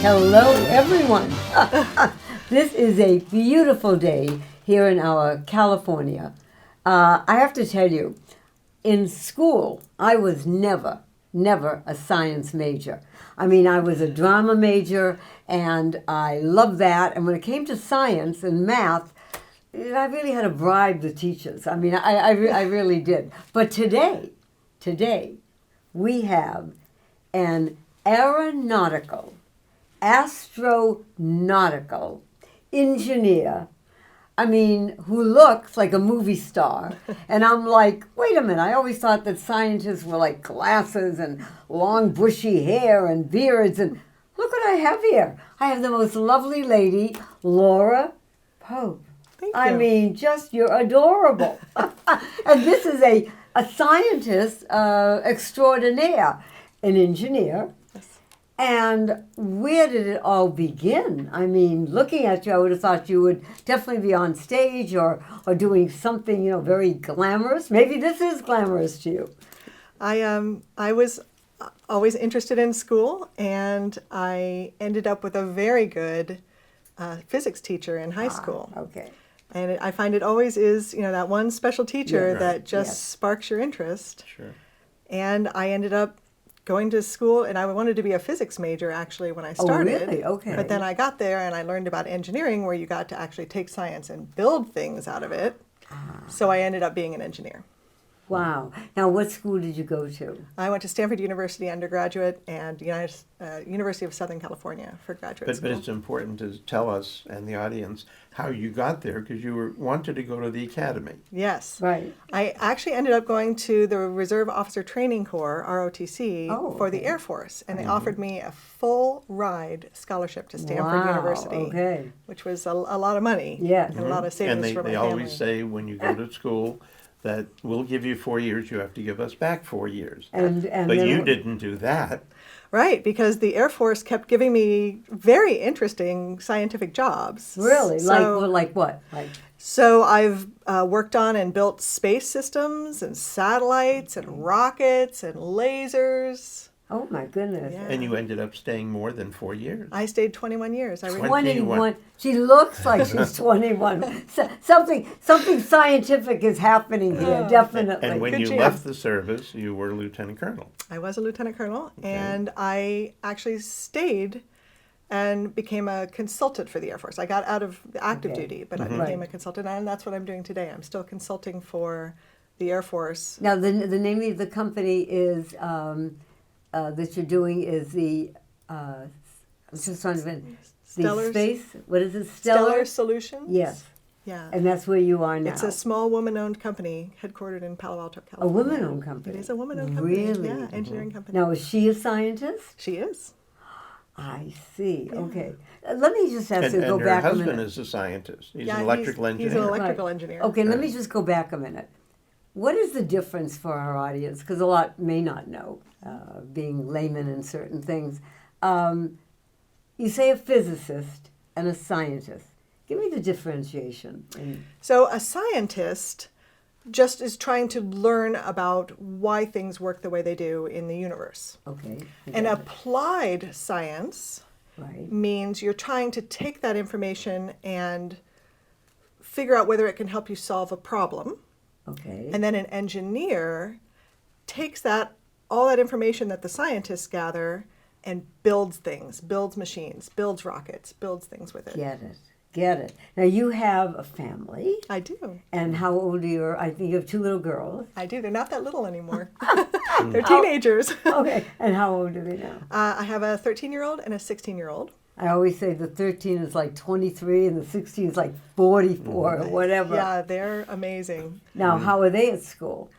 Hello, everyone. This is a beautiful day here in our California. I have to tell you, in school, I was never a science major. I mean, I was a drama major, and I loved that. And when it came to science and math, I really had to bribe the teachers. I mean, I really did. But today, we have an astronautical engineer, I mean, who looks like a movie star. And I'm like, wait a minute, I always thought that scientists were like glasses and long bushy hair and beards. And look what I have here. I have the most lovely lady, Laura Pope. Thank you. I mean, just, you're adorable. And this is a scientist extraordinaire, an engineer. And where did it all begin? I mean, looking at you, I would have thought you would definitely be on stage or doing something, very glamorous. Maybe this is glamorous to you. I was always interested in school, and I ended up with a very good physics teacher in high school. Okay. And I find it always is, that one special teacher that just Yes. sparks your interest. Sure. And I ended up going to school, and I wanted to be a physics major actually when I started. Oh, really? Okay. But then I got there and I learned about engineering, where you got to actually take science and build things out of it. So I ended up being an engineer. Wow. Now, what school did you go to? I went to Stanford University undergraduate and University of Southern California for graduate But school. it's important to tell us and the audience how you got there, because you wanted to go to the academy. Yes. Right. I actually ended up going to the Reserve Officer Training Corps, ROTC, Oh, for the okay. Air Force. And they offered me a full ride scholarship to Stanford Wow, University, okay. which was a lot of money Yes. and a lot of savings And they for my always family. say when you go to school that we'll give you 4 years, you have to give us back 4 years. And But then you didn't do that. Right, because the Air Force kept giving me very interesting scientific jobs. Really? So, like what? so I've worked on and built space systems and satellites and rockets and lasers. Oh, my goodness. Yeah. And you ended up staying more than 4 years. I stayed 21 years. 21. She looks like she's 21. Something scientific is happening here, definitely. And when Good you chance. left the service, you were lieutenant colonel. I was a lieutenant colonel, and I actually stayed and became a consultant for the Air Force. I got out of the active Okay. duty, but I became a consultant, and that's what I'm doing today. I'm still consulting for the Air Force. Now, the name of the company is that you're doing is the I'm just trying to the Stellar- space. What is it? Stellar Solutions? Yes, Yeah. and that's where you are now. It's a small woman-owned company headquartered in Palo Alto, a California. woman-owned company. It is a woman-owned company. Really? Yeah, engineering company. Now, is she a scientist? She is. I see. Okay. Let me just ask And, you to go and her back a husband minute. is a scientist. He's Yeah, an electrical engineer. He's an electrical Right. engineer. Okay, let me just go back a minute. What is the difference for our audience? Because a lot may not know, being laymen in certain things. You say a physicist and a scientist. Give me the differentiation. So a scientist just is trying to learn about why things work the way they do in the universe. Okay. I And got it. applied science Right. means you're trying to take that information and figure out whether it can help you solve a problem. Okay. And then an engineer takes all that information that the scientists gather and builds things, builds machines, builds rockets, builds things with it. Get it. Now you have a family. I do. And how old are you? I think you have 2 little girls. I do. They're not that little anymore. They're teenagers. Okay. And how old are they now? I have a 13-year-old and a 16-year-old. I always say the 13 is like 23 and the 16 is like 44 or whatever. Yeah, they're amazing. Now, how are they at school?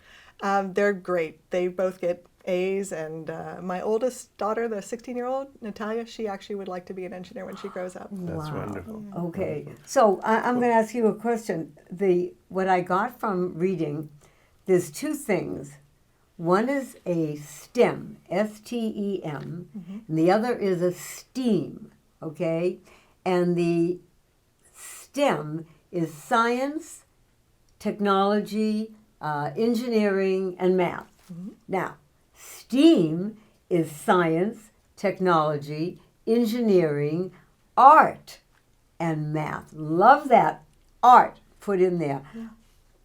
They're great. They both get A's, and my oldest daughter, the 16-year-old, Natalia, she actually would like to be an engineer when she grows up. That's wonderful. Okay. So I'm going to ask you a question. What I got from reading, there's 2 things. One is a STEM, STEM, and the other is a STEAM, okay? And the STEM is science, technology, engineering, and math. Now, STEAM is science, technology, engineering, art, and math. Love that art put in there.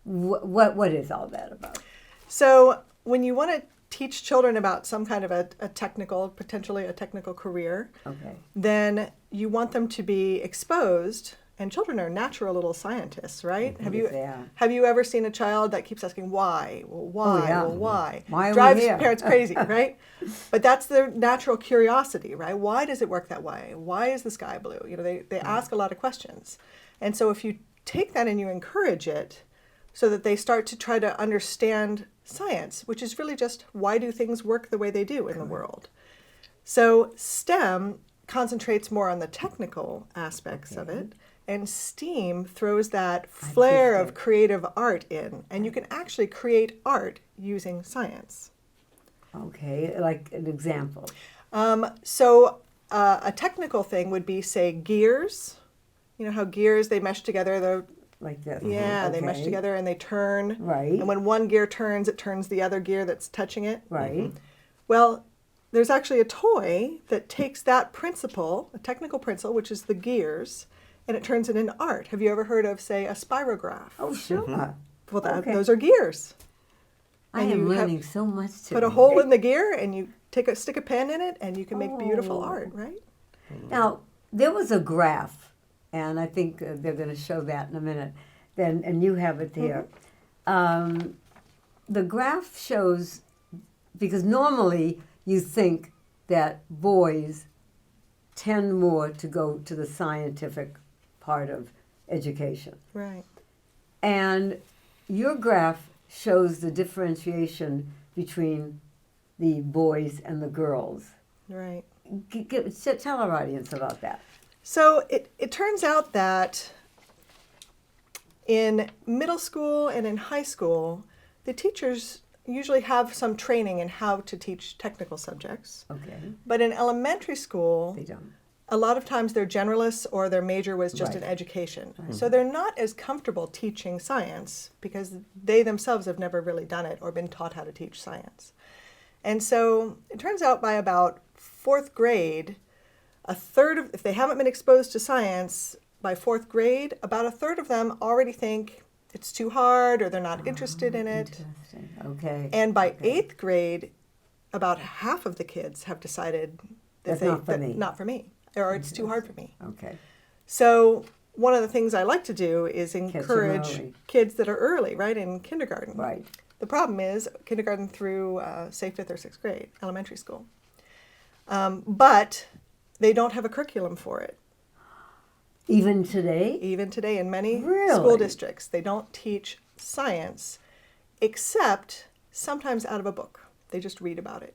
What is all that about? So when you want to teach children about some kind of a technical, potentially a technical career, Okay. then you want them to be exposed. And children are natural little scientists, right? Yes, they are. Have you ever seen a child that keeps asking why? Well, why? Oh, yeah. Well, why? Why are we Drives here? parents crazy, right? But that's their natural curiosity, right? Why does it work that way? Why is the sky blue? You know, they ask a lot of questions. And so if you take that and you encourage it so that they start to try to understand science, which is really just why do things work the way they do in the world. So STEM concentrates more on the technical aspects of it. And STEAM throws that flair of creative art in, and you can actually create art using science. Okay, like an example. So a technical thing would be, say, gears. You know how gears, they mesh together. Like this. Yeah, they mesh Okay. together and they turn. Right. And when one gear turns, it turns the other gear that's touching it. Right. Well, there's actually a toy that takes that principle, a technical principle, which is the gears, and it turns it into art. Have you ever heard of, say, a spirograph? Oh, sure. Well, Okay. those are gears. I And am you have- learning so much today. Put a hole in the gear and you stick a pen in it and you can make beautiful Oh. art, right? Now, there was a graph, and I think they're going to show that in a minute. And you have it there. The graph shows, because normally you think that boys tend more to go to the scientific part of education. Right. And your graph shows the differentiation between the boys and the girls. Right. Tell our audience about that. So it turns out that in middle school and in high school, the teachers usually have some training in how to teach technical subjects. Okay. But in elementary school, They don't. a lot of times they're generalists or their major was just Right. in education. So they're not as comfortable teaching science because they themselves have never really done it or been taught how to teach science. And so it turns out by about fourth grade, if they haven't been exposed to science by fourth grade, about a third of them already think it's too hard or they're not interested in it. Interesting. Okay. And by Okay. eighth grade, about half of the kids have decided That's not for me. not for me, or it's too hard for me. Okay. So one of the things I like to do is them encourage early. kids that are early, right, in kindergarten. Right. The problem is kindergarten through, say, 5th or 6th grade, elementary school. But they don't have a curriculum for it. Even today? Even today in many school Really? districts, they don't teach science except sometimes out of a book. They just read about it.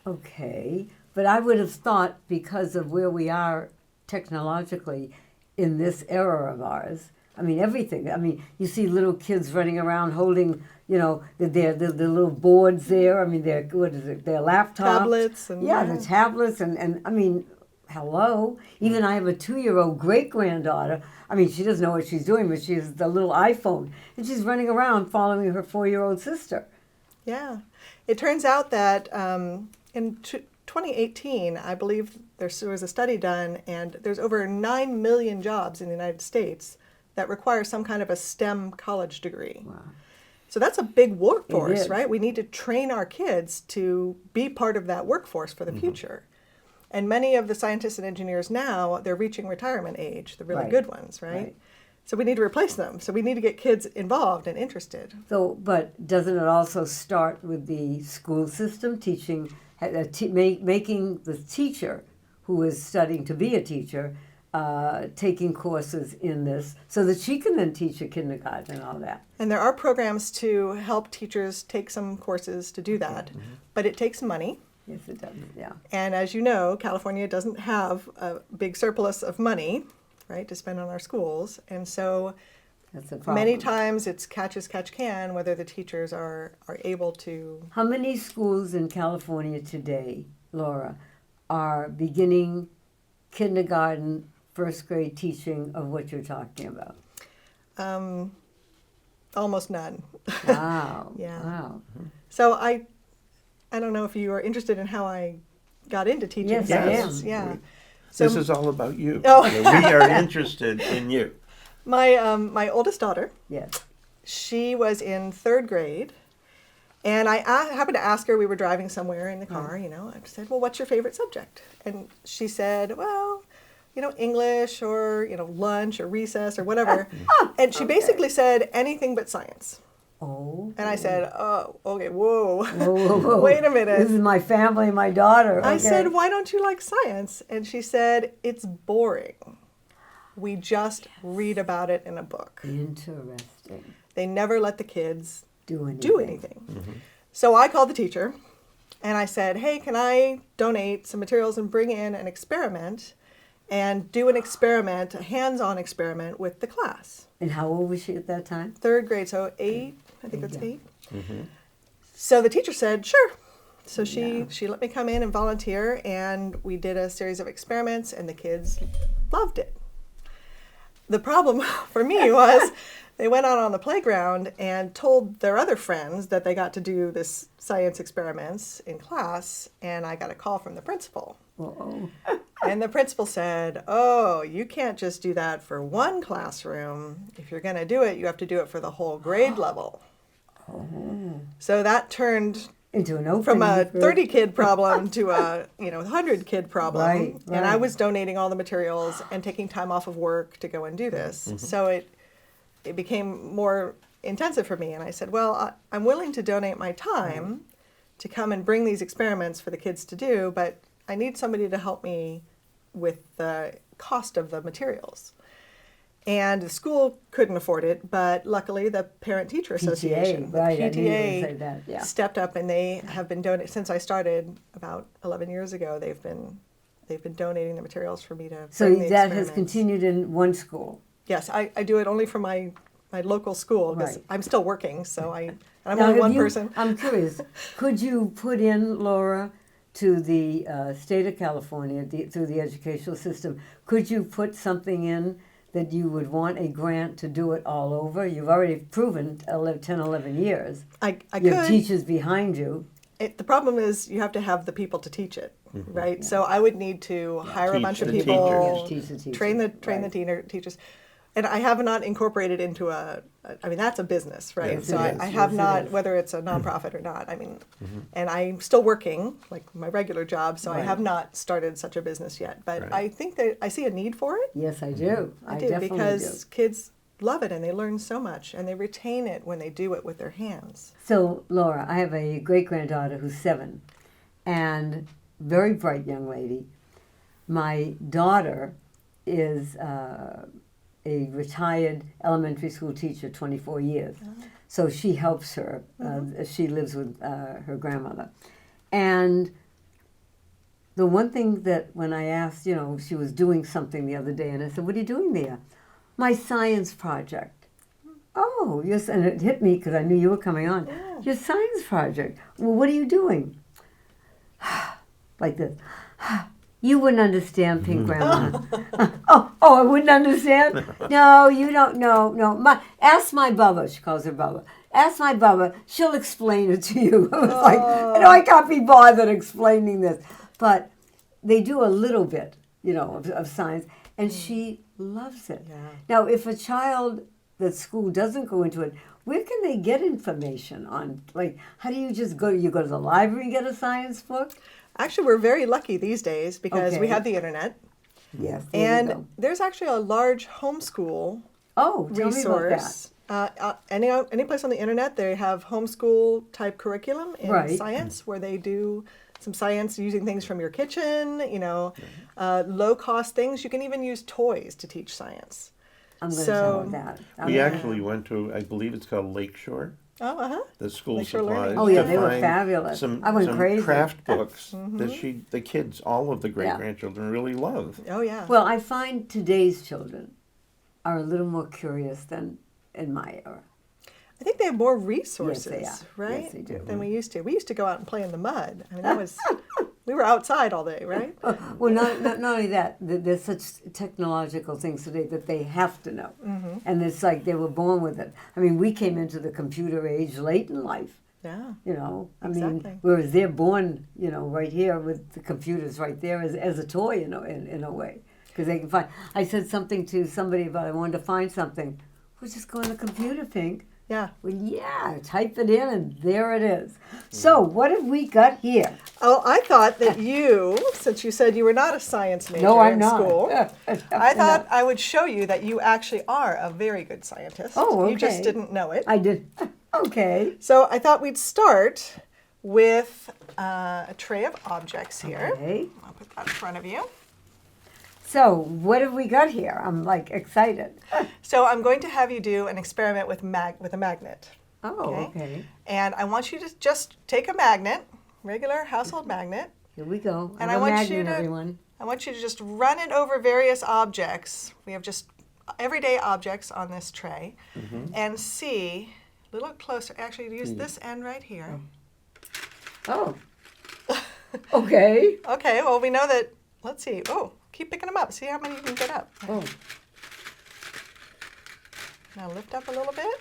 Okay. But I would have thought because of where we are technologically in this era of ours, I mean, everything. I mean, you see little kids running around holding, you know, the little boards there. I mean, their laptops. Tablets and Yeah, the tablets. And I mean, hello. Even I have a 2-year-old great-granddaughter. I mean, she doesn't know what she's doing, but she has the little iPhone. And she's running around following her 4-year-old sister. Yeah. It turns out that in 2018, I believe there was a study done, and there's over 9 million jobs in the United States that require some kind of a STEM college degree. Wow. So that's a big It workforce, is. right? We need to train our kids to be part of that workforce for the future. And many of the scientists and engineers now, they're reaching retirement age, the really Right. good ones, right? Right. So we need to replace them. So we need to get kids involved and interested. So, but doesn't it also start with the school system teaching, making the teacher who is studying to be a teacher, taking courses in this so that she can then teach a kindergarten and all that? And there are programs to help teachers take some courses to do that, but it takes money. Yes, it does. Yeah. And as you know, California doesn't have a big surplus of money, right, to spend on our schools. And so That's a problem. many times it's catch as catch can, whether the teachers are able to. How many schools in California today, Laura, are beginning kindergarten, first grade teaching of what you're talking about? Almost none. Wow. Yeah. Wow. So I don't know if you are interested in how I got into teaching Yes, I science. am. Yeah. So This is all about you. Oh. We are interested in you. my oldest daughter, Yes. she was in third grade, and I happened to ask her. We were driving somewhere in the car, you know. I said, "Well, what's your favorite subject?" And she said, "Well, you know, English or you know, lunch or recess or whatever." And she basically said anything but science. Oh. And I said, "Oh, okay, whoa, Whoa, whoa, whoa. wait a minute." This is my family, my daughter. I okay. said, "Why don't you like science?" And she said, "It's boring. We just read about it in a book. Interesting. They never let the kids Do anything. do anything." So I called the teacher and I said, "Hey, can I donate some materials and bring in an experiment and do an experiment, a hands-on experiment with the class?" And how old was she at that time? Third grade, so 8, I think that's Yeah. 8. So the teacher said, "Sure." So Yeah. she let me come in and volunteer, and we did a series of experiments, and the kids loved it. The problem for me was they went out on the playground and told their other friends that they got to do this science experiments in class, and I got a call from the principal. Uh-oh. And the principal said, "Oh, you can't just do that for one classroom. If you're going to do it, you have to do it for the whole grade level." So that turned Into an opening. from a for- 30 kid problem to a 100 kid problem. Right, And I right. was donating all the materials and taking time off of work to go and do this. So it became more intensive for me. And I said, "Well, I'm willing to donate my time to come and bring these experiments for the kids to do, but I need somebody to help me with the cost of the materials." And the school couldn't afford it, but luckily the Parent Teacher Association, the right, I knew you were gonna PTA, say that, yeah. stepped up, and they have been donating since I started about 11 years ago. They've been donating the materials for me to So bring the that has experiments. continued in one school. Yes, I do it only for my local school because Right. I'm still working, so I'm Now, only have one you- person. I'm curious. Could you put in, Laura, to the state of California through the educational system? Could you put something in that you would want a grant to do it all over? You've already proven 10, 11 years. I You have could. teachers behind you. The problem is you have to have the people to teach it, right? So I would need to hire a Teach bunch of the people, teachers. Yes, teach the teachers, train the right. teachers, and I have not incorporated into I mean, that's a business, right? Yes, so it I is. have Yes, it not, is. whether it's a nonprofit or not. I mean, and I'm still working like my regular job, so I Right. have not started such a business yet. But Right. I think that I see a need for it. Yes, I do. I do definitely because do. kids love it and they learn so much and they retain it when they do it with their hands. So, Laura, I have a great granddaughter who's 7, and very bright young lady. My daughter is a retired elementary school teacher, 24 years. So she helps her. She lives with her grandmother. And the one thing that when I asked, she was doing something the other day, and I said, "What are you doing there?" "My science project." "Oh, yes," and it hit me because I knew you were coming on. Yeah. "Your science project. Well, what are you doing?" Like this. "You wouldn't understand, Pink Grandma." oh, I wouldn't understand? No, you don't know. No, ask my Bubba. She calls her Bubba. "Ask my Bubba. She'll explain it to you." I was like, I can't be bothered explaining this. But they do a little bit, of science, and she loves it. Yeah. Now, if a child that school doesn't go into it, where can they get information on? Like, how do you just go? You go to the library and get a science book? Actually, we're very lucky these days because we Okay. have the internet. Yes. There you And go. there's actually a large homeschool Oh, tell me about that. resource. Any place on the internet, they have homeschool type curriculum in Right. science where they do some science using things from your kitchen, low cost things. You can even use toys to teach science. I'm going to So- tell her that. We I'm- actually went to, I believe it's called Lakeshore, Oh, uh-huh. the school Lakeshore supplies. Learning. Oh, yeah, to they were find fabulous. Some, I went some crazy. craft books Mm-hmm. that the kids, all of the great-grandchildren really love. Oh, yeah. Well, I find today's children are a little more curious than in my era. I think they have more resources, Yes, they are. right? Yes, they do. Than we used to. We used to go out and play in the mud. I mean, that was, we were outside all day, right? Well, not only that, there's such technological things today that they have to know. And it's like they were born with it. I mean, we came into the computer age late in life. Yeah. You know, I Exactly. mean, whereas they're born, you know, right here with the computers right there as a toy, you know, in a way. Because they can find. I said something to somebody about I wanted to find something. We'll just go on the computer, Pink. Yeah. Well, yeah, type it in and there it is. So, what have we got here? Oh, I thought that you, since you said you were not a science major No, I'm in not. school, Definitely I thought not. I would show you that you actually are a very good scientist. Oh, You just okay. didn't know it. I did. Okay. So I thought we'd start with a tray of objects here. Okay. I'll put that in front of you. So, what have we got here? I'm like excited. So I'm going to have you do an experiment with a magnet. Oh, Okay. okay. And I want you to just take a magnet, regular household magnet, Here we go. And I'm I a want magnet, you to- everyone. I want you to just run it over various objects. We have just everyday objects on this tray and see a little closer. Actually, use this end right here. Oh. Okay. Okay, well, we know that, let's see. Oh, keep picking them up. See how many you can get up. Oh, Now lift up a little bit.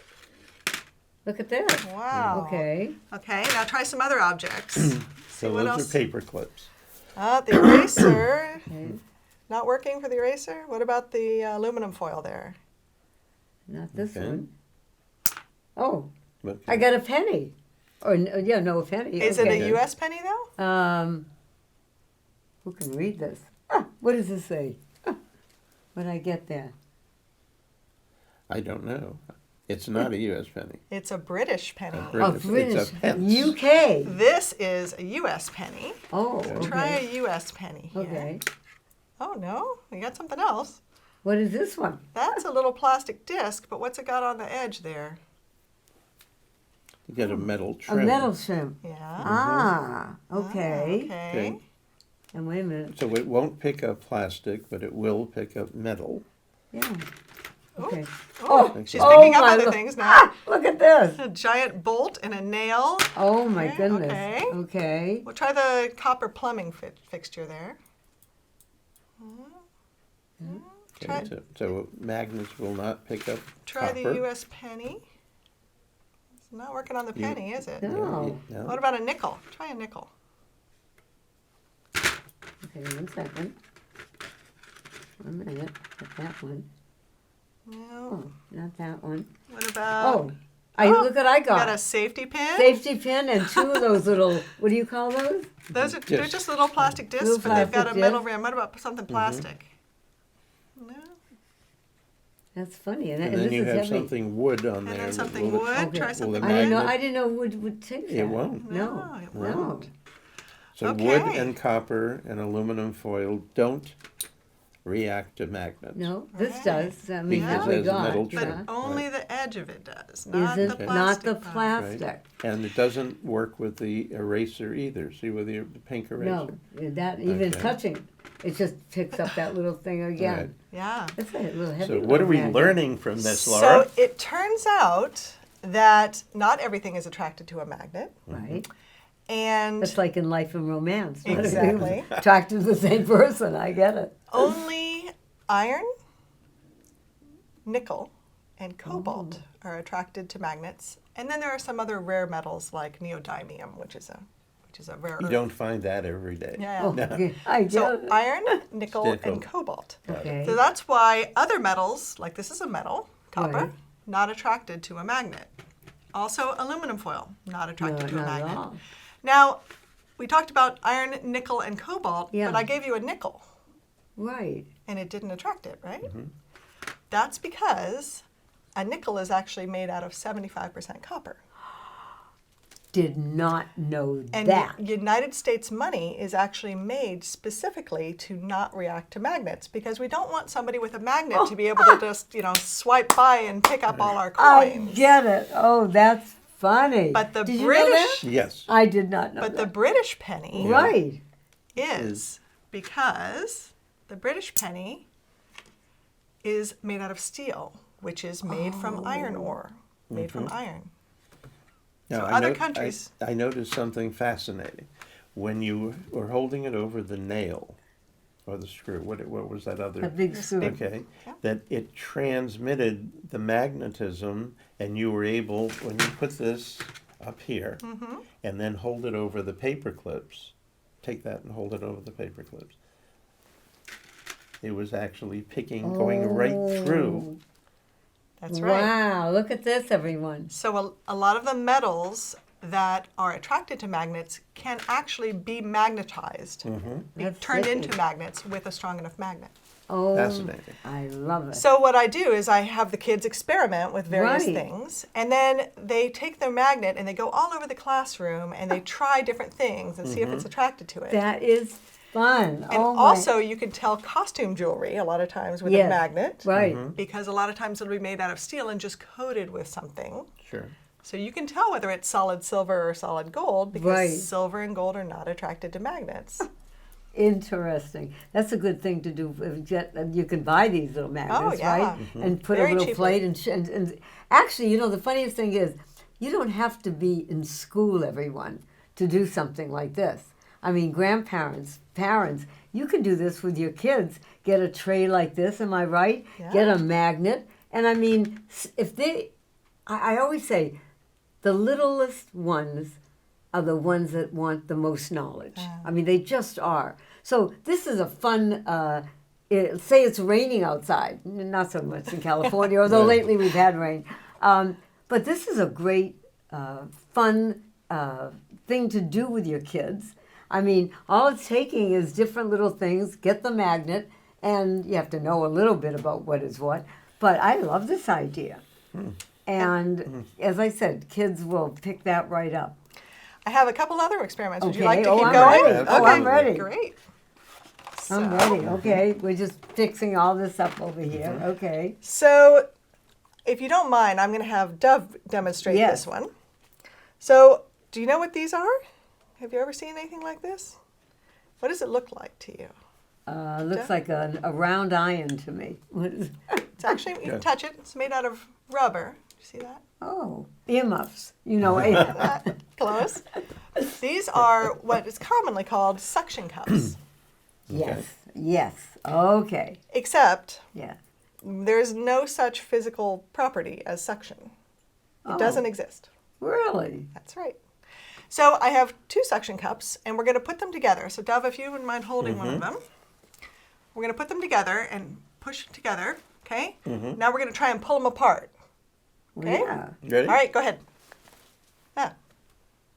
look at that. Wow. Okay. Okay, now try some other objects. See So what those else? are paper clips. The eraser. Okay. Not working for the eraser? What about the aluminum foil there? Not this Okay. one. Oh, Okay. I got a penny. Or yeah, no, a penny. Is okay. it a U.S. penny though? Who can read this? Ah, what does this say? Ah, what did I get there? I don't know. It's not a U.S. penny. It's a British penny. Oh, British. It's a pence. UK. This is a U.S. penny. Oh, okay. Try a U.S. penny here. Okay. Oh no, we got something else. What is this one? That's a little plastic disc, but what's it got on the edge there? You got a metal A trim. metal shrimp. Yeah. Ah, okay. Okay. Okay. And wait a minute. So it won't pick up plastic, but it will pick up metal. Yeah. Okay. Oh, she's Oh, picking up my other lo- things now. Ah, look at this. A giant bolt and a nail. Oh my Okay, goodness. okay. Okay. We'll try the copper plumbing fixture there. Try, Okay, so magnets will not pick up try copper. the U.S. penny. It's not working on the You- penny, is it? No. No. What about a nickel? Try a nickel. Okay, 1 second. 1 minute. Got that one. No. Oh, not that one. What about? Oh, look what I You got a got. safety pin. Safety pin and 2 of those little, what do you call those? Those are they're Discs. just little plastic discs, Little but they've got a plastic metal disc. rim. What about something plastic? No. That's funny. And, And this then you is have heavy. something wood on And there. then something Will it- wood. Okay. Try Will something the I didn't know. magnet- I didn't know would take that. It won't. No. it No. won't. So wood Okay. and copper and aluminum foil don't react to magnets. No, this Right. does. I mean, Because that we it has a got. metal But trim. Yeah. only the edge of it does, not Is the it plastic. not the part. plastic? And it doesn't work with the eraser either. See with the pink eraser? No, that even Okay. touching, it just picks up that little thing again. Right. Yeah. It's a little heavy. So what are we magnet. learning from this, Laura? So it turns out that not everything is attracted to a magnet, Right. and It's like in life and romance. Not Exactly. everybody's attracted to the same person. I get it. only iron, nickel, and cobalt Oh. are attracted to magnets. And then there are some other rare metals like neodymium, which is a rare You earth. don't find that every day. Yeah. Oh, okay. I get So it. iron, nickel, Nickel. and cobalt. Okay. So that's why other metals, like this is a metal, copper, Right. not attracted to a magnet. Also aluminum foil, not No, attracted to a not at magnet. all. Now, we talked about iron, nickel, and cobalt, Yeah. but I gave you a nickel, Right. and it didn't attract it, right? Mm-hmm. That's because a nickel is actually made out of 75% copper. Did not know And that. United States money is actually made specifically to not react to magnets because we don't want somebody with a magnet to be able to just, swipe by and pick up all our I coins. get it. Oh, that's funny. But the Did you know that? British, Yes. I did not know but the that. British penny Right. is because the British penny is made out of steel, which is made from iron ore, made from iron. Now, So I other no- countries- I noticed something fascinating. When you were holding it over the nail or the screw, what was that other? A big screw. Okay, Yeah. that it transmitted the magnetism, and you were able, when you put this up here, and then hold it over the paper clips. Take that and hold it over the paper clips. It was actually picking, going right through. That's right. Wow, look at this, everyone. So a lot of the metals that are attracted to magnets can actually be magnetized, be That's turned wicked. into magnets with a strong enough magnet. Oh, Fascinating. I love it. So what I do is I have the kids experiment with various Right. things, and then they take their magnet and they go all over the classroom and they try different things and see if it's attracted to it. That is fun. And oh also, you can tell costume jewelry a lot of times with Yes. a magnet, right. because a lot of times it'll be made out of steel and just coated with something. Sure. So you can tell whether it's solid silver or solid gold because Right. silver and gold are not attracted to magnets. Interesting. That's a good thing to do. You can buy these little magnets, yeah. right? And put Very a little cheaply. plate and actually, you know, the funniest thing is you don't have to be in school, everyone, to do something like this. I mean, grandparents, parents, you can do this with your kids. Get a tray like this, am I right? Yeah. Get a magnet. And I mean, if they, I always say, the littlest ones are the ones that want the most knowledge. I mean, they just are. So this is a fun, say it's raining outside, not so much in California, although lately we've had rain. But this is a great, fun thing to do with your kids. I mean, all it's taking is different little things, get the magnet, and you have to know a little bit about what is what. But I love this idea. And as I said, kids will pick that right up. I have a couple other experiments. Would you Okay. like to Oh, keep I'm going? ready. Oh, I'm Okay, ready. Great. I'm ready. Okay, we're just fixing all this up over here. Okay. So, if you don't mind, I'm going to have Dove demonstrate Yes. this one. So, do you know what these are? Have you ever seen anything like this? What does it look like to you? Looks like a round iron to me. What is? It's actually, you can touch it. It's made out of rubber. You see that? Oh, earmuffs. You know, Close. These are what is commonly called suction cups. yes, yes. Okay, Except yeah. there's no such physical property as suction. It Oh. doesn't exist. Really? That's right. So I have two suction cups, and we're going to put them together. So Dove, if you wouldn't mind holding one of them, we're going to put them together and push it together. Okay. Now we're going to try and pull them apart. Okay. Yeah. Ready? All right, go ahead. Yeah.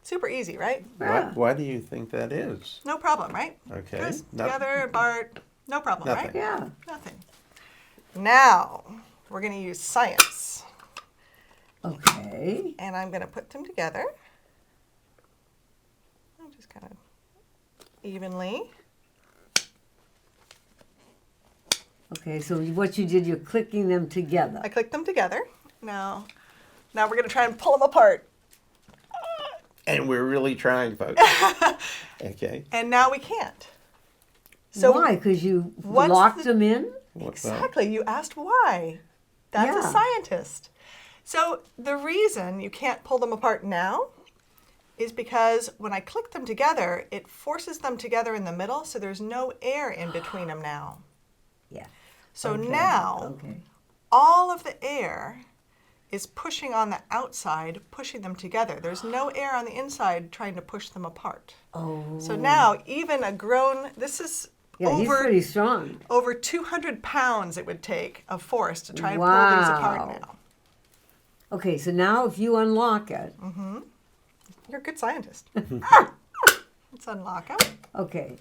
Super easy, right? Yeah. Why do you think that is? No problem, right? Okay. Just No- together, apart, no problem, Nothing. right? Yeah. Nothing. Now we're going to use science, Okay. and I'm going to put them together. I'll just kind of evenly. Okay. So what you did, you're clicking them together. I clicked them together. Now we're going to try and pull them apart. And we're really trying, folks. Okay. And now we can't. So Why? Because you what's locked the- them in? exactly, you asked why. That's Yeah. a scientist. So the reason you can't pull them apart now is because when I click them together, it forces them together in the middle, so there's no air in between them now. Yeah. So Okay. now Okay. all of the air is pushing on the outside, pushing them together. There's no air on the inside trying to push them apart. Oh. So now even a grown, this is Yeah, he's over pretty strong. over 200 pounds it would take of force to try and pull these apart Wow. now. Okay, so now if you unlock it, You're a good scientist. Let's unlock them. okay.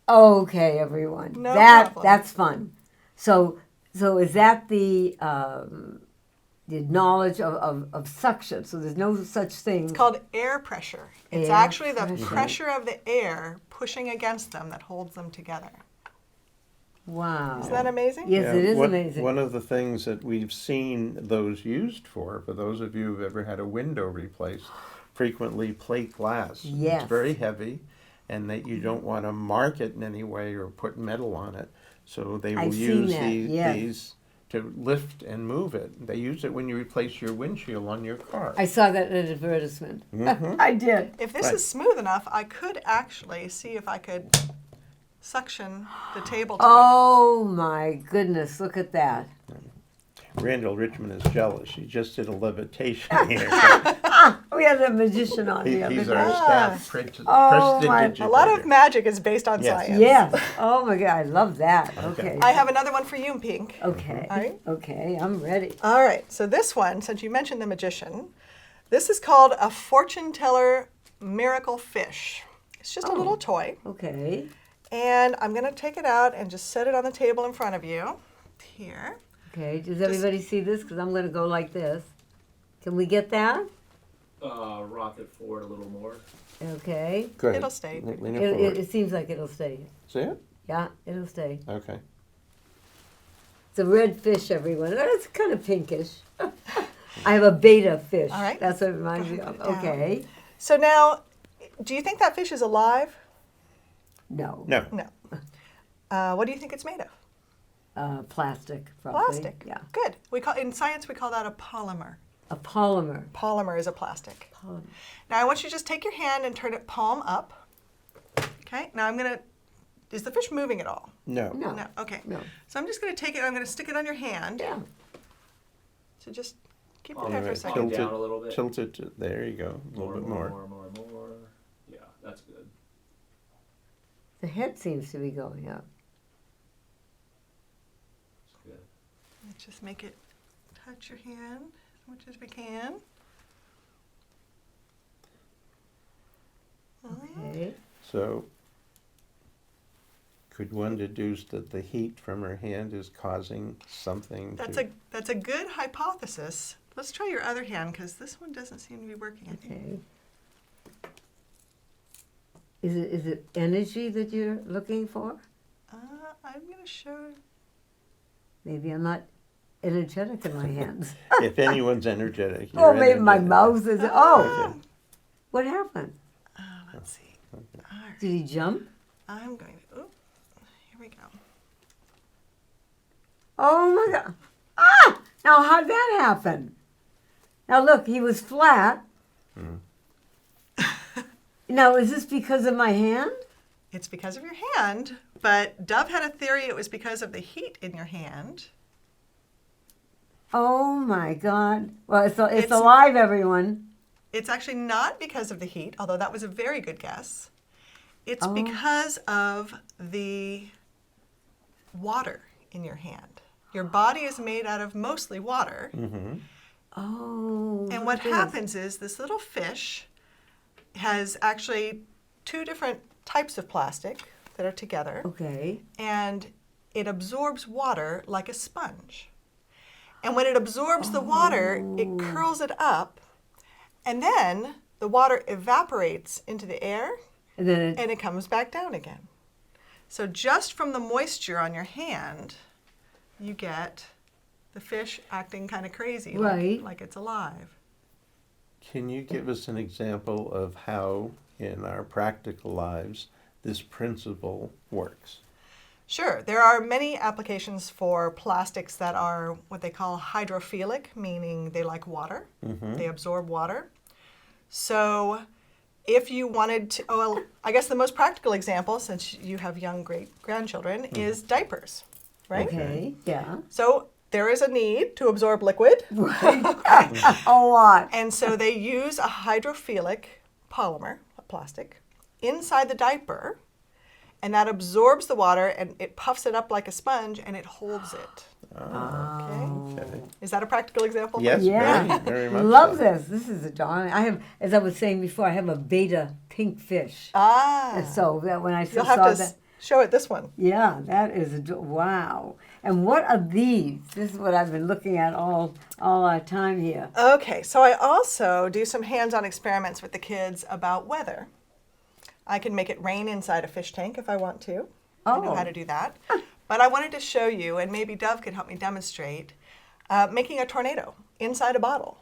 Okay, everyone. No problem. That's fun. So is that the knowledge of suction? So there's no such thing. It's called air pressure. It's Air actually the pressure. pressure of the air pushing against them that holds them together. Wow. Isn't that amazing? Yes, Yeah, it is one- amazing. One of the things that we've seen those used for those of you who've ever had a window replaced, frequently plate glass. Yes. It's very heavy, and that you don't want to mark it in any way or put metal on it. So they will I've seen use that, yes. these to lift and move it. They use it when you replace your windshield on your car. I saw that in an advertisement. I did. If this Right. is smooth enough, I could actually see if I could suction the table to it. Oh my goodness! Look at that. Randall Richmond is jealous. He just did a levitation here. We had a magician on the other He's day. our staff Oh, my- A lot of magic is based on Yes. science. Yes. Oh my God, I love that. Okay. I have another one for you, Pink. Okay. All right. Okay, I'm ready. All right, so this one, since you mentioned the magician, this is called a fortune teller miracle fish. It's just a little toy, Okay. and I'm going to take it out and just set it on the table in front of you. Here. Okay. Does everybody see this? Because I'm going to go like this. Can we get that? Rock it forward a little more. Okay. Go ahead. It'll stay. Lean It, it forward. it seems like it'll stay. See it? Yeah, it'll stay. Okay. It's a red fish, everyone. It's kind of pinkish. I have a beta fish. All right. That's what it reminds me of. Put it down. Okay. So now, do you think that fish is alive? No. No. No. What do you think it's made of? Plastic, probably. Plastic. Yeah. Good. In science, we call that a polymer. A polymer. Polymer is a plastic. Polymer. Now I want you to just take your hand and turn it palm up. Okay. Now is the fish moving at all? No. No. No. Okay. No. So I'm just going to take it. I'm going to stick it on your hand. Yeah. So just keep it Palm there for a it second. down a little bit. Tilt it. There you go. A little bit more. More. Yeah, that's good. The head seems to be going up. That's good. Let's just make it touch your hand as much as we can. Okay. So, could one deduce that the heat from her hand is causing something? That's a good hypothesis. Let's try your other hand because this one doesn't seem to be working. I think. Okay. Is it energy that you're looking for? I'm going to show. Maybe I'm not energetic in my hands. If anyone's energetic, Oh, you're maybe my energetic. mouth is. Oh, Okay. what happened? Let's see. All right. Did he jump? I'm going to. Here we go. Oh my God! Ah! Now how'd that happen? Now look, he was flat. Now is this because of my hand? It's because of your hand, but Dove had a theory it was because of the heat in your hand. Oh my God! Well, it's It's- alive, everyone. It's actually not because of the heat, although that was a very good guess. It's Oh. because of the water in your hand. Your body is made out of mostly water. Oh. And look what at this. happens is this little fish has actually two different types of plastic that are together, Okay. and it absorbs water like a sponge. And when it absorbs the water, it curls it up, and then the water evaporates into the air And then it, and it comes back down again. So just from the moisture on your hand, you get the fish acting kind of crazy, Right. like it's alive. Can you give us an example of how, in our practical lives, this principle works? Sure, there are many applications for plastics that are what they call hydrophilic, meaning they like water, they absorb water. So if you wanted to, well, I guess the most practical example, since you have young great-grandchildren, is diapers, right? okay. Yeah. So there is a need to absorb liquid, A lot. and so they use a hydrophilic polymer, a plastic, inside the diaper, and that absorbs the water and it puffs it up like a sponge and it holds it. Okay. Okay. Is that a practical example? Yes, Yeah. very, very much Love so. this. This is a darling. I have, as I was saying before, I have a beta pink fish. Ah, So that when I you'll saw have to that, show it this one. yeah, that is wow. And what are these? This is what I've been looking at all our time here. Okay, so I also do some hands-on experiments with the kids about weather. I can make it rain inside a fish tank if I want to. I know Oh. how to do that. But I wanted to show you, and maybe Dove could help me demonstrate, making a tornado inside a bottle.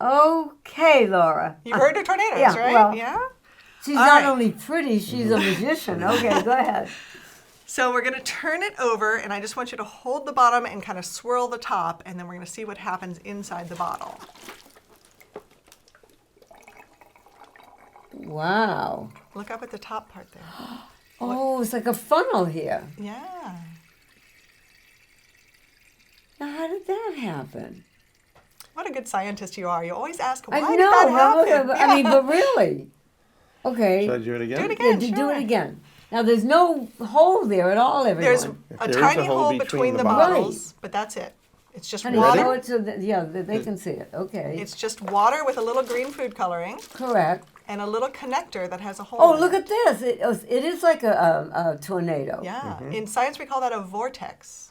Okay, Laura. You've heard of tornadoes, yeah, right? well- Yeah? She's All not right. only pretty, she's a magician. Okay, go ahead. So we're going to turn it over, and I just want you to hold the bottom and kind of swirl the top, and then we're going to see what happens inside the bottle. Wow. Look up at the top part there. Oh, it's like a funnel here. Yeah. Now, how did that happen? What a good scientist you are. You always ask, why I did know. that happen? I mean, but really. Okay. Should I do it again? Do it Yeah, again. do sure. it again. Now, there's no hole there at all, everyone. There's There a is a tiny hole hole between between the the bottles. bottles, but that's it. It's just Honey, water. show it so that, yeah, that they can see it. Okay. It's just water with a little green food coloring Correct. and a little connector that has a hole. Oh, in look it. at this. It is like a tornado. Yeah. In science, we call that a vortex.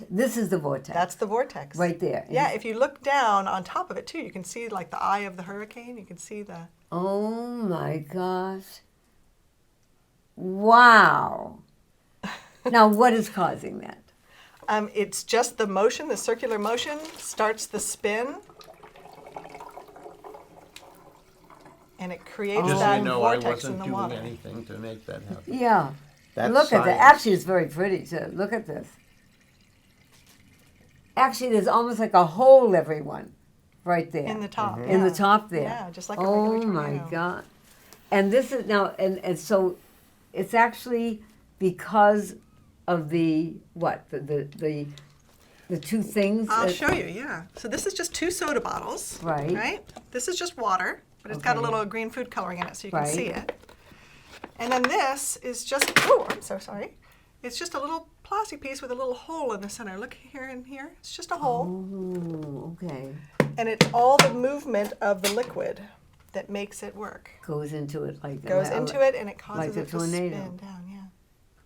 This is the vortex. That's the vortex. right there. Yeah, if you look down on top of it too, you can see like the eye of the hurricane. You can see the. Oh my gosh. Wow. Now, what is causing that? It's just the motion, the circular motion starts the spin. And it creates Just so that you know, I vortex in wasn't the doing water. anything to make that happen. Yeah. That's Look at that. science. Actually, it's very pretty too. Look at this. Actually, there's almost like a hole, everyone, right there. In the top. In the yeah. top there. Yeah, just like a Oh regular my tornado. God. And this is now, and so it's actually because of the, what, the two things? I'll that- show you, yeah. So this is just 2 soda bottles. Right. Right? This is just water, but it's got a Okay. little green food coloring in it so you can Right. see it. And then this is just, oh, I'm so sorry. It's just a little plastic piece with a little hole in the center. Look here and here. It's just a hole. Oh, okay. And it's all the movement of the liquid that makes it work. Goes into it like that. Goes into it and it causes like a it to tornado. spin down, yeah.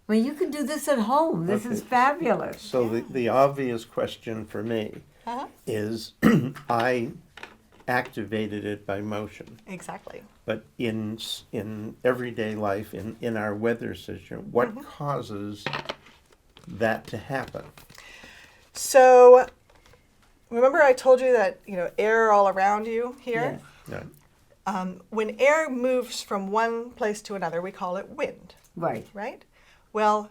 I mean, you can do this at home. This is Okay. fabulous. So the obvious question for me Uh-huh. is, I activated it by motion. Exactly. But in everyday life, in our weather system, what Mm-hmm. causes that to happen? So remember I told you that, air all around you here? Yes. Yeah. When air moves from one place to another, we call it wind, Right. right? Well,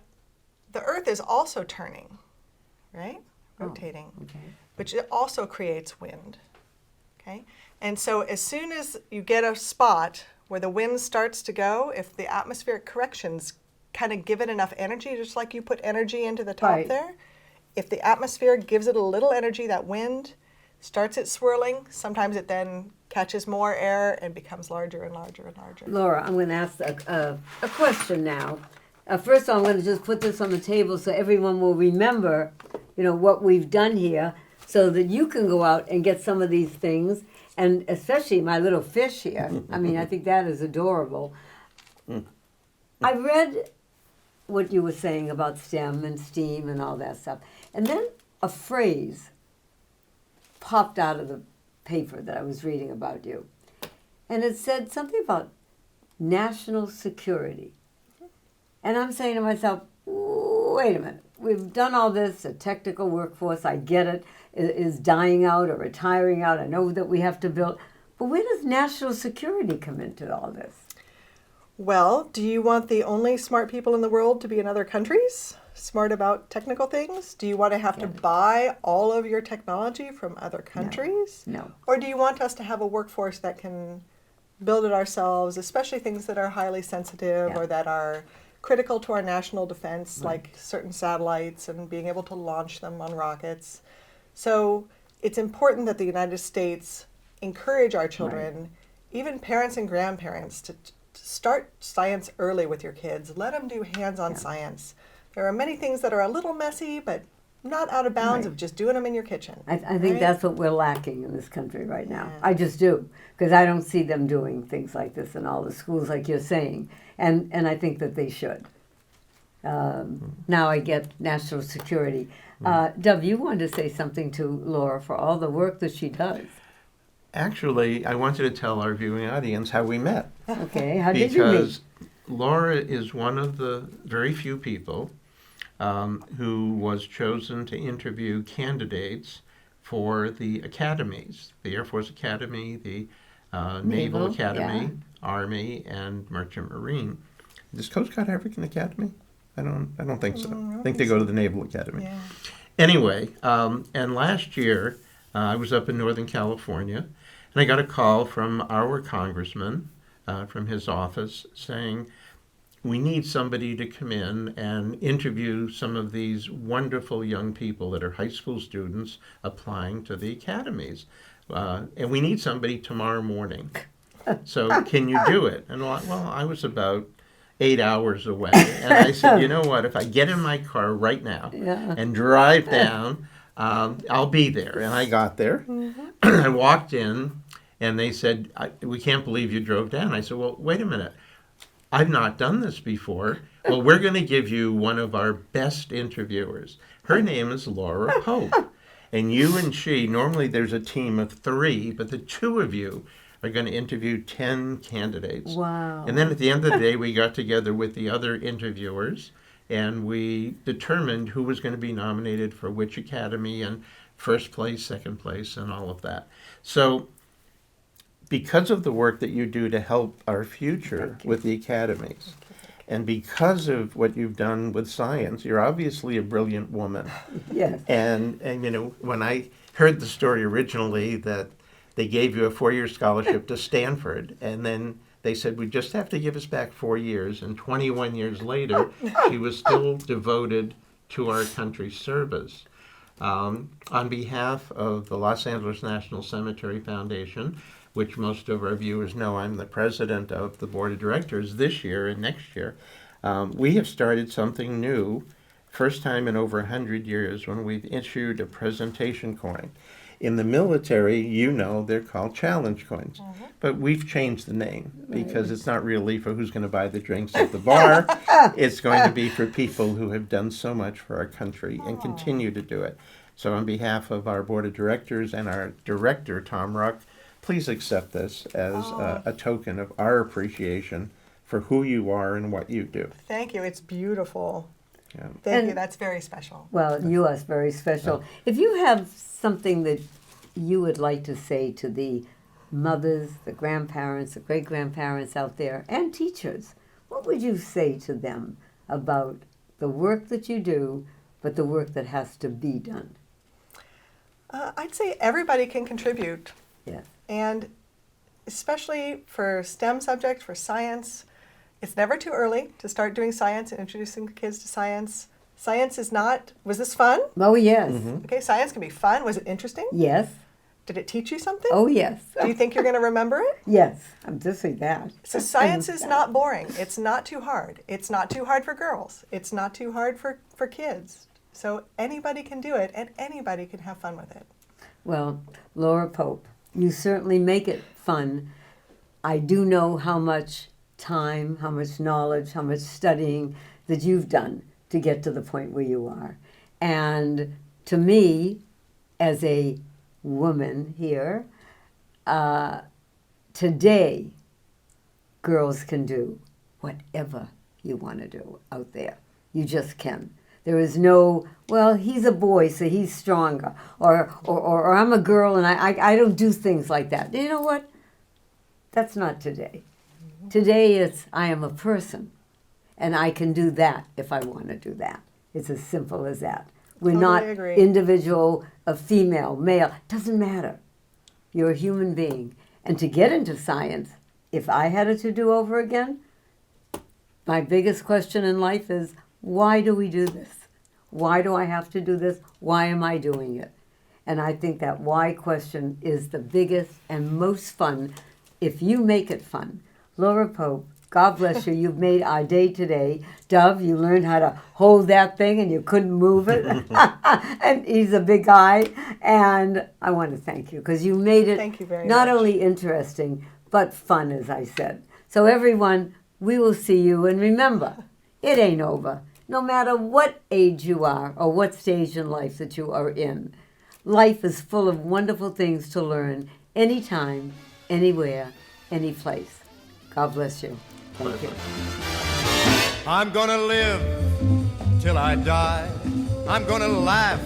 the Earth is also turning, right? Rotating, Okay. which it also creates wind, okay? And so as soon as you get a spot where the wind starts to go, if the atmospheric corrections kind of give it enough energy, just like you put energy into the top Right. there, if the atmosphere gives it a little energy, that wind starts it swirling, sometimes it then catches more air and becomes larger and larger and larger. Laura, I'm going to ask a question now. First of all, I'm going to just put this on the table so everyone will remember, what we've done here, so that you can go out and get some of these things, and especially my little fish here. I mean, I think that is adorable. I read what you were saying about STEM and STEAM and all that stuff, and then a phrase popped out of the paper that I was reading about you, and it said something about national security. And I'm saying to myself, wait a minute, we've done all this, the technical workforce, I get it, is dying out or retiring out. I know that we have to build, but where does national security come into all this? Well, do you want the only smart people in the world to be in other countries? Smart about technical things? Do you want to have to buy all of your technology from other countries? No. Or do you want us to have a workforce that can build it ourselves, especially things that are highly sensitive Yeah. or that are critical to our national defense, like certain satellites and being able to launch them on rockets? So it's important that the United States encourage our children, even parents and grandparents, to start science early with your kids. Let them do hands-on science. There are many things that are a little messy, but not out of bounds Right. of just doing them in your kitchen. I think right? that's what we're lacking in this country right now. Yeah. I just do, because I don't see them doing things like this in all the schools, like you're saying, and I think that they should. Now I get national security. Dov, you wanted to say something to Laura for all the work that she does. Actually, I wanted to tell our viewing audience how we met. Okay, how did you meet? Because Laura is one of the very few people who was chosen to interview candidates for the academies, the Air Force Academy, the Naval Naval, Academy, yeah. Army, and Merchant Marine. Does Coast Guard have an academy? I don't think so. I think they go to the Naval Academy. Yeah. Anyway, and last year I was up in Northern California, and I got a call from our congressman from his office saying, we need somebody to come in and interview some of these wonderful young people that are high school students applying to the academies. And we need somebody tomorrow morning. So can you do it? And well, I was about 8 hours away. And I said, you know what, if I get in my car right now and drive down, I'll be there. And I got there. I walked in, and they said, we can't believe you drove down. I said, well, wait a minute. I've not done this before. Well, we're going to give you one of our best interviewers. Her name is Laura Pope. And you and she, normally there's a team of 3, but the 2 of you are going to interview 10 candidates. Wow. And then at the end of the day, we got together with the other interviewers, and we determined who was going to be nominated for which academy, and first place, second place, and all of that. So because of the work that you do to help our future with the academies, and because of what you've done with science, you're obviously a brilliant woman. Yes. And you know, when I heard the story originally that they gave you a 4-year scholarship to Stanford, and then they said, we just have to give us back 4 years, and 21 years later, she was still devoted to our country's service. On behalf of the Los Angeles National Cemetery Foundation, which most of our viewers know I'm the president of the board of directors this year and next year, we have started something new, first time in over 100 years, when we've issued a presentation coin. In the military, you know, they're called challenge coins. But we've changed the name because it's not really for who's going to buy the drinks at the bar. It's going to be for people who have done so much for our country and continue to do it. So on behalf of our board of directors and our director, Tom Ruck, please accept this as a token of our appreciation for who you are and what you do. Thank you. It's beautiful. Yeah. Thank you. That's very special. Well, you are very special. If you have something that you would like to say to the mothers, the grandparents, the great-grandparents out there, and teachers, what would you say to them about the work that you do, but the work that has to be done? I'd say everybody can contribute. Yes. And especially for STEM subjects, for science, it's never too early to start doing science and introducing kids to science. Science is not, was this fun? Oh, yes. Okay, science can be fun. Was it interesting? Yes. Did it teach you something? Oh, yes. Do you think you're going to remember it? Yes. I'm just saying that. So science is not boring. It's not too hard. It's not too hard for girls. It's not too hard for kids. So anybody can do it, and anybody can have fun with it. Well, Laura Pope, you certainly make it fun. I do know how much time, how much knowledge, how much studying that you've done to get to the point where you are. And to me, as a woman here, today, girls can do whatever you want to do out there. You just can. There is no, well, he's a boy, so he's stronger. Or I'm a girl, and I don't do things like that. You know what? That's not today. Today it's, I am a person, and I can do that if I want to do that. It's as simple as that. We're Totally not agree. individual, a female, male. Doesn't matter. You're a human being. And to get into science, if I had it to do over again, my biggest question in life is, why do we do this? Why do I have to do this? Why am I doing it? And I think that why question is the biggest and most fun if you make it fun. Laura Pope, God bless you. You've made our day today. Dove, you learned how to hold that thing and you couldn't move it. And he's a big guy. And I want to thank you because you made it Thank you very not much. only interesting, but fun, as I said. So everyone, we will see you. And remember, it ain't over. No matter what age you are or what stage in life that you are in, life is full of wonderful things to learn anytime, anywhere, any place. God bless you. Thank you. I'm gonna live till I die. I'm gonna laugh